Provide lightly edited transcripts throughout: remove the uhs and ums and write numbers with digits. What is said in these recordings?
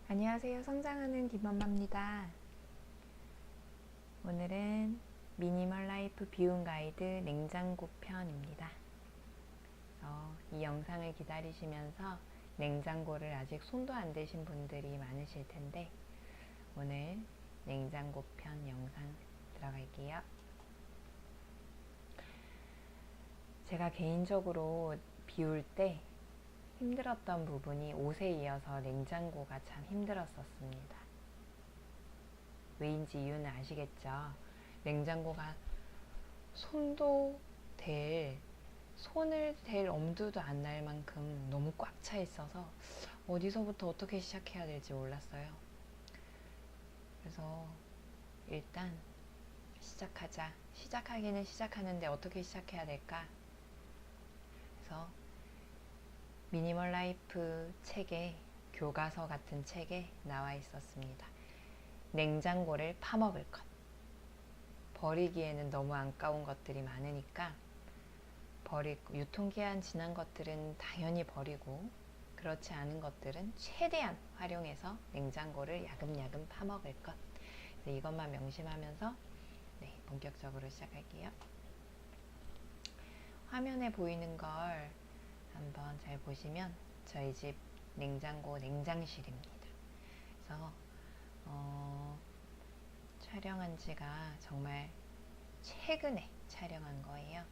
안녕하세요. 성장하는 김엄마입니다. 오늘은 미니멀 라이프 비움 가이드 냉장고 편입니다. 이 영상을 기다리시면서 냉장고를 아직 손도 안 대신 분들이 많으실 텐데 오늘 냉장고 편 영상 들어갈게요. 제가 개인적으로 비울 때 힘들었던 부분이 옷에 이어서 냉장고가 참 힘들었었습니다. 왜인지 이유는 아시겠죠? 냉장고가 손을 댈 엄두도 안 날 만큼 너무 꽉 차 있어서 어디서부터 어떻게 시작해야 될지 몰랐어요. 그래서 일단 시작하자. 시작하기는 시작하는데 어떻게 시작해야 될까? 그래서 미니멀 라이프 책에, 교과서 같은 책에 나와 있었습니다. 냉장고를 파먹을 것. 버리기에는 너무 아까운 것들이 많으니까 버리고, 유통기한 지난 것들은 당연히 버리고, 그렇지 않은 것들은 최대한 활용해서 냉장고를 야금야금 파먹을 것. 이것만 명심하면서 본격적으로 시작할게요. 화면에 보이는 걸 한번 잘 보시면 저희 집 냉장고 냉장실입니다. 그래서 촬영한 지가 정말 최근에 촬영한 거예요.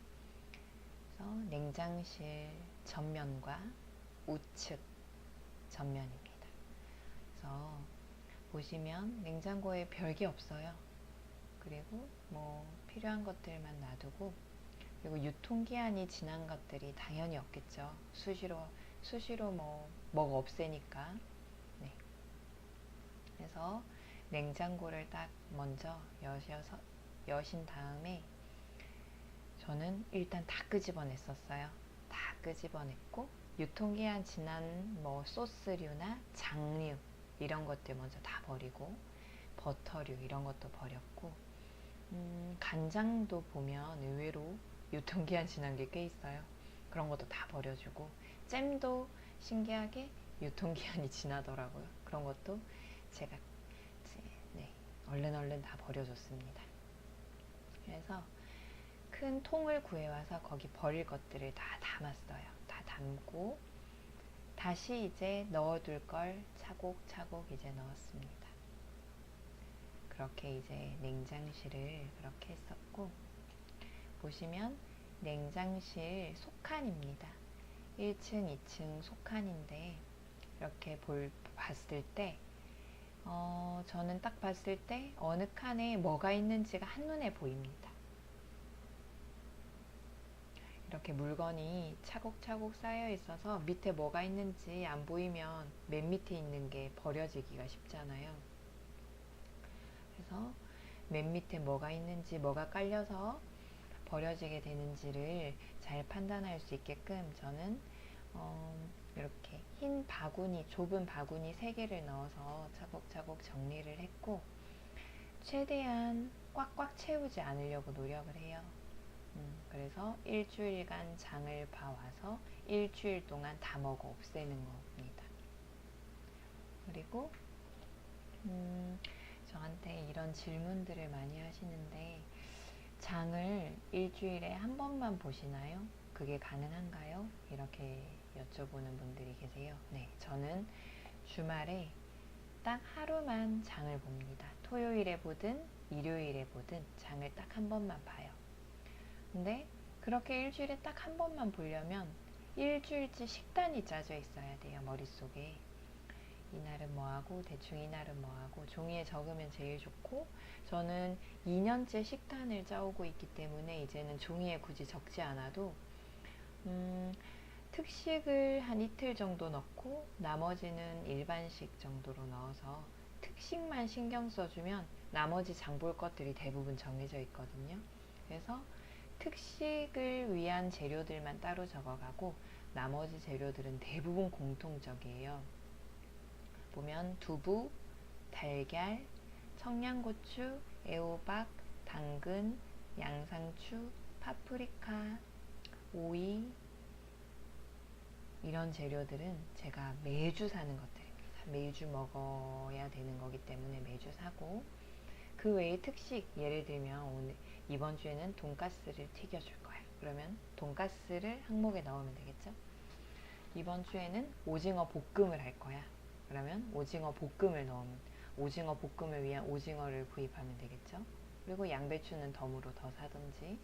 그래서 냉장실 전면과 우측 전면입니다. 그래서 보시면 냉장고에 별게 없어요. 그리고 필요한 것들만 놔두고, 그리고 유통기한이 지난 것들이 당연히 없겠죠. 수시로 뭐가 없애니까. 네. 그래서 냉장고를 딱 먼저 여신 다음에 저는 일단 다 끄집어냈었어요. 다 끄집어냈고, 유통기한 지난 소스류나 장류 이런 것들 먼저 다 버리고, 버터류 이런 것도 버렸고, 간장도 보면 의외로 유통기한 지난 게 꽤 있어요. 그런 것도 다 버려주고, 잼도 신기하게 유통기한이 지나더라고요. 그런 것도 제가 얼른 다 버려줬습니다. 그래서 큰 통을 구해와서 거기 버릴 것들을 다 담았어요. 다 담고 다시 이제 넣어둘 걸 차곡차곡 이제 넣었습니다. 그렇게 이제 냉장실을 그렇게 했었고, 보시면 냉장실 속칸입니다. 1층, 2층 속칸인데 이렇게 봤을 때 저는 딱 봤을 때 어느 칸에 뭐가 있는지가 한눈에 보입니다. 이렇게 물건이 차곡차곡 쌓여 있어서 밑에 뭐가 있는지 안 보이면 맨 밑에 있는 게 버려지기가 쉽잖아요. 그래서 맨 밑에 뭐가 있는지, 뭐가 깔려서 버려지게 되는지를 잘 판단할 수 있게끔 저는 이렇게 흰 바구니, 좁은 바구니 3개를 넣어서 차곡차곡 정리를 했고, 최대한 꽉꽉 채우지 않으려고 노력을 해요. 그래서 일주일간 장을 봐와서 일주일 동안 다 먹어 없애는 겁니다. 그리고 저한테 이런 질문들을 많이 하시는데, 장을 일주일에 한 번만 보시나요? 그게 가능한가요? 이렇게 여쭤보는 분들이 계세요. 네, 저는 주말에 딱 하루만 장을 봅니다. 토요일에 보든 일요일에 보든 장을 딱 한 번만 봐요. 근데 그렇게 일주일에 딱 한 번만 보려면 일주일치 식단이 짜져 있어야 돼요. 머릿속에 이날은 뭐하고 대충 이날은 뭐하고 종이에 적으면 제일 좋고, 저는 2년째 식단을 짜오고 있기 때문에 이제는 종이에 굳이 적지 않아도 특식을 한 이틀 정도 넣고 나머지는 일반식 정도로 넣어서 특식만 신경 써주면 나머지 장 볼 것들이 대부분 정해져 있거든요. 그래서 특식을 위한 재료들만 따로 적어가고 나머지 재료들은 대부분 공통적이에요. 보면 두부, 달걀, 청양고추, 애호박, 당근, 양상추, 파프리카, 오이, 이런 재료들은 제가 매주 사는 것들입니다. 매주 먹어야 되는 거기 때문에 매주 사고, 그 외에 특식, 예를 들면 이번 주에는 돈가스를 튀겨줄 거야. 그러면 돈가스를 항목에 넣으면 되겠죠. 이번 주에는 오징어 볶음을 할 거야. 그러면 오징어 볶음을 넣으면, 오징어 볶음을 위한 오징어를 구입하면 되겠죠. 그리고 양배추는 덤으로 더 사든지.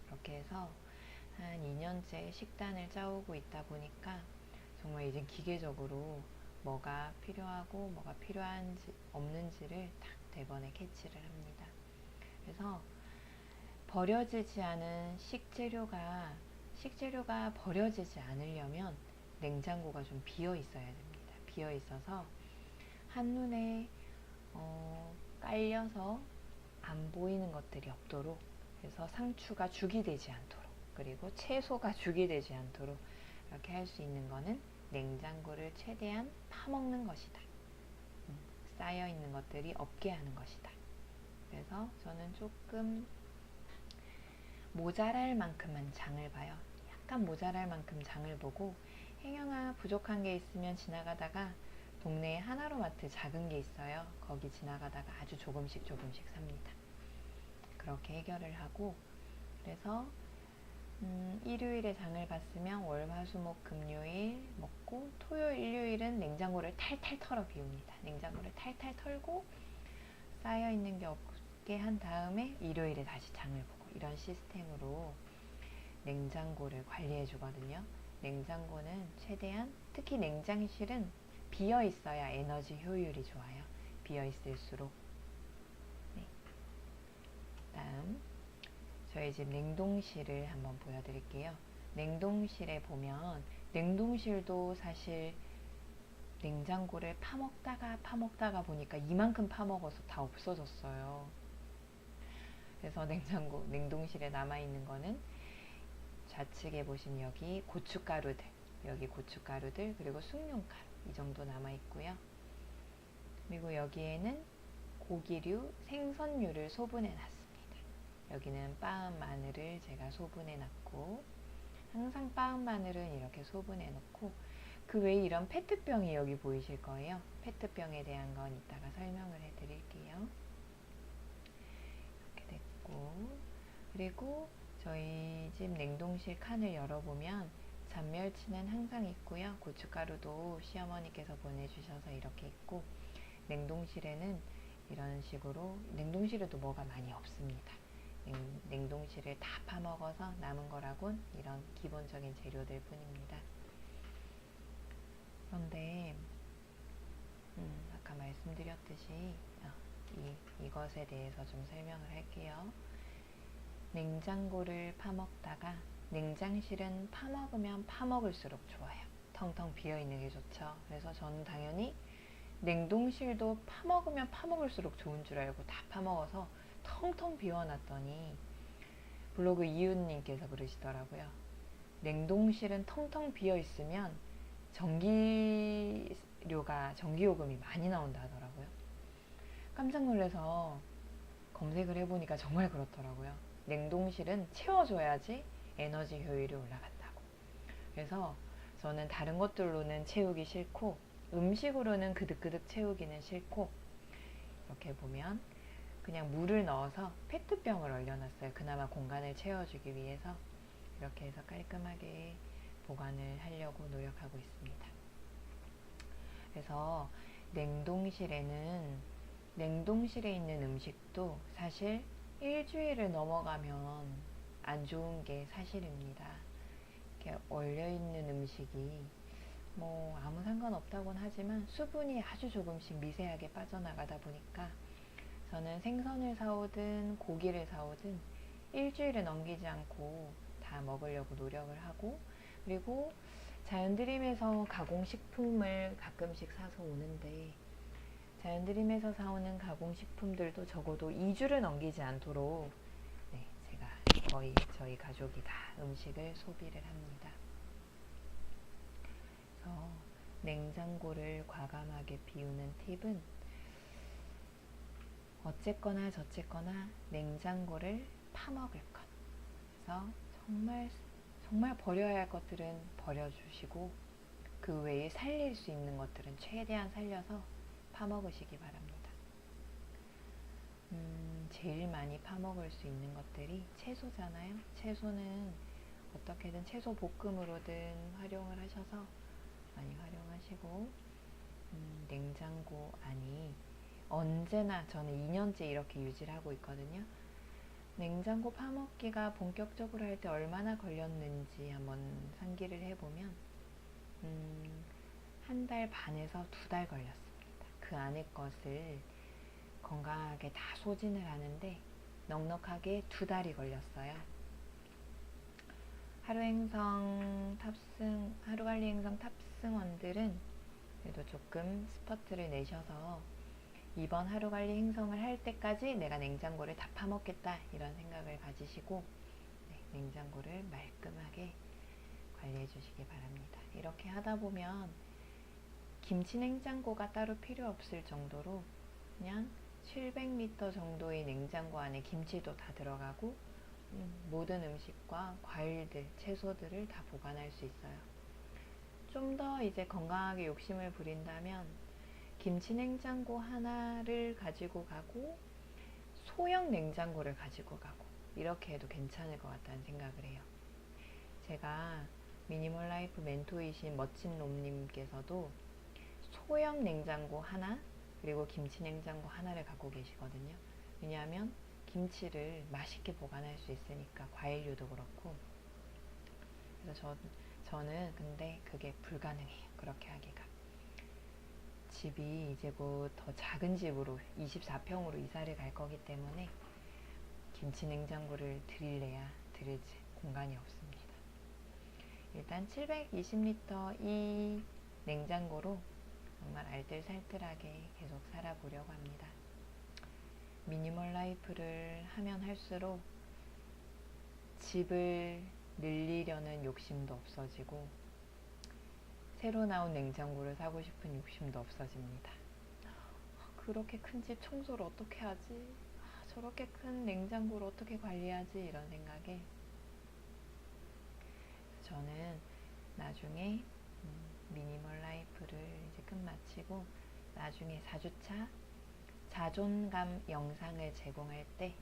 그렇게 해서 한 2년째 식단을 짜오고 있다 보니까 정말 이제 기계적으로 뭐가 필요하고 뭐가 필요한지 없는지를 딱 대번에 캐치를 합니다. 그래서 버려지지 않은 식재료가 버려지지 않으려면 냉장고가 좀 비어 있어야 됩니다. 비어 있어서 한눈에 깔려서 안 보이는 것들이 없도록, 그래서 상추가 죽이 되지 않도록, 그리고 채소가 죽이 되지 않도록 이렇게 할 수 있는 거는 냉장고를 최대한 파먹는 것이다. 쌓여 있는 것들이 없게 하는 것이다. 그래서 저는 조금 모자랄 만큼만 장을 봐요. 약간 모자랄 만큼 장을 보고, 행여나 부족한 게 있으면 지나가다가 동네에 하나로마트 작은 게 있어요. 거기 지나가다가 아주 조금씩 삽니다. 그렇게 해결을 하고, 그래서 일요일에 장을 봤으면 월, 화, 수, 목, 금요일 먹고, 토요일, 일요일은 냉장고를 탈탈 털어 비웁니다. 냉장고를 탈탈 털고 쌓여있는 게 없게 한 다음에 일요일에 다시 장을 보고, 이런 시스템으로 냉장고를 관리해 주거든요. 냉장고는 최대한, 특히 냉장실은 비어 있어야 에너지 효율이 좋아요. 비어 있을수록. 네. 다음 저희 집 냉동실을 한번 보여드릴게요. 냉동실에 보면, 냉동실도 사실 냉장고를 파먹다가 보니까 이만큼 파먹어서 다 없어졌어요. 그래서 냉동실에 남아있는 거는 좌측에 보시면 여기 고춧가루들, 그리고 숭늉가루, 이 정도 남아있고요. 그리고 여기에는 고기류, 생선류를 소분해 놨습니다. 여기는 빻은 마늘을 제가 소분해 놨고, 항상 빻은 마늘은 이렇게 소분해 놓고, 그 외에 이런 페트병이 여기 보이실 거예요. 페트병에 대한 건 이따가 설명을 해 드릴게요. 이렇게 됐고, 그리고 저희 집 냉동실 칸을 열어보면 잔멸치는 항상 있고요. 고춧가루도 시어머니께서 보내주셔서 이렇게 있고, 냉동실에는 이런 식으로, 냉동실에도 뭐가 많이 없습니다. 냉동실을 다 파먹어서 남은 거라곤 이런 기본적인 재료들 뿐입니다. 그런데 아까 말씀드렸듯이 이것에 대해서 좀 설명을 할게요. 냉장고를 파먹다가, 냉장실은 파먹으면 파먹을수록 좋아요. 텅텅 비어있는 게 좋죠. 그래서 저는 당연히 냉동실도 파먹으면 파먹을수록 좋은 줄 알고 다 파먹어서 텅텅 비워놨더니, 블로그 이웃님께서 그러시더라고요. 냉동실은 텅텅 비어있으면 전기요금이 많이 나온다 하더라고요. 깜짝 놀라서 검색을 해보니까 정말 그렇더라고요. 냉동실은 채워줘야지 에너지 효율이 올라간다고. 그래서 저는 다른 것들로는 채우기 싫고, 음식으로는 그득그득 채우기는 싫고, 이렇게 보면 그냥 물을 넣어서 페트병을 얼려놨어요. 그나마 공간을 채워주기 위해서. 이렇게 해서 깔끔하게 보관을 하려고 노력하고 있습니다. 그래서 냉동실에 있는 음식도 사실 일주일을 넘어가면 안 좋은 게 사실입니다. 이렇게 얼려있는 음식이 뭐 아무 상관없다고는 하지만 수분이 아주 조금씩 미세하게 빠져나가다 보니까, 저는 생선을 사오든 고기를 사오든 일주일을 넘기지 않고 다 먹으려고 노력을 하고, 그리고 자연드림에서 가공식품을 가끔씩 사서 오는데, 자연드림에서 사오는 가공식품들도 적어도 2주를 넘기지 않도록 제가 거의 저희 가족이 다 음식을 소비를 합니다. 그래서 냉장고를 과감하게 비우는 팁은, 어쨌거나 저쨌거나 냉장고를 파먹을 것. 그래서 정말 버려야 할 것들은 버려주시고, 그 외에 살릴 수 있는 것들은 최대한 살려서 파먹으시기 바랍니다. 제일 많이 파먹을 수 있는 것들이 채소잖아요. 채소는 어떻게든 채소 볶음으로든 활용을 하셔서 많이 활용하시고, 냉장고 안이 언제나 저는 2년째 이렇게 유지를 하고 있거든요. 냉장고 파먹기가 본격적으로 할 때 얼마나 걸렸는지 한번 상기를 해보면 1달 반에서 2달 걸렸습니다. 그 안에 것을 건강하게 다 소진을 하는데 넉넉하게 2달이 걸렸어요. 하루관리 행성 탑승원들은 그래도 조금 스퍼트를 내셔서 이번 하루관리 행성을 할 때까지 내가 냉장고를 다 파먹겠다 이런 생각을 가지시고, 냉장고를 말끔하게 관리해 주시기 바랍니다. 이렇게 하다 보면 김치 냉장고가 따로 필요 없을 정도로 그냥 700리터 정도의 냉장고 안에 김치도 다 들어가고 모든 음식과 과일들, 채소들을 다 보관할 수 있어요. 좀 더 이제 건강하게 욕심을 부린다면 김치 냉장고 하나를 가지고 가고 소형 냉장고를 가지고 가고 이렇게 해도 괜찮을 것 같다는 생각을 해요. 제가 미니멀 라이프 멘토이신 멋진 놈님께서도 소형 냉장고 하나 그리고 김치 냉장고 하나를 갖고 계시거든요. 왜냐하면 김치를 맛있게 보관할 수 있으니까, 과일류도 그렇고. 그래서 저는 근데 그게 불가능해요. 그렇게 하기가. 집이 이제 곧 더 작은 집으로 24평으로 이사를 갈 거기 때문에 김치 냉장고를 드릴 공간이 없습니다. 일단 720리터 이 냉장고로 정말 알뜰살뜰하게 계속 살아보려고 합니다. 미니멀 라이프를 하면 할수록 집을 늘리려는 욕심도 없어지고 새로 나온 냉장고를 사고 싶은 욕심도 없어집니다. 그렇게 큰 집 청소를 어떻게 하지? 저렇게 큰 냉장고를 어떻게 관리하지? 이런 생각에 저는 나중에 미니멀 라이프를 이제 끝마치고 나중에 4주차 자존감 영상을 제공할 때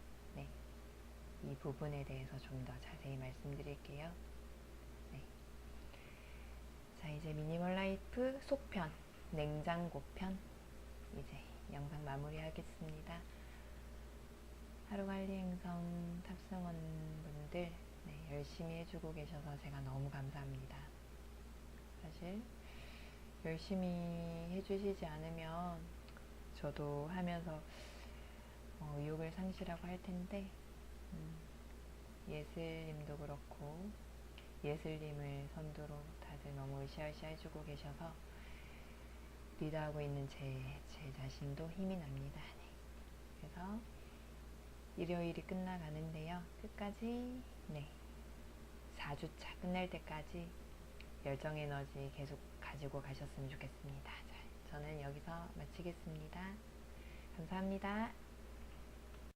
이 부분에 대해서 좀 더 자세히 말씀드릴게요. 자, 이제 미니멀 라이프 속편, 냉장고 편 이제 영상 마무리하겠습니다. 하루관리 행성 탑승원 분들 열심히 해주고 계셔서 제가 너무 감사합니다. 사실 열심히 해주시지 않으면 저도 하면서 의욕을 상실하고 할 텐데, 예슬님도 그렇고 예슬님을 선두로 다들 너무 으쌰으쌰 해주고 계셔서 리드하고 있는 제 자신도 힘이 납니다. 그래서 일요일이 끝나가는데요. 끝까지 4주차 끝날 때까지 열정 에너지 계속 가지고 가셨으면 좋겠습니다. 자, 저는 여기서 마치겠습니다. 감사합니다.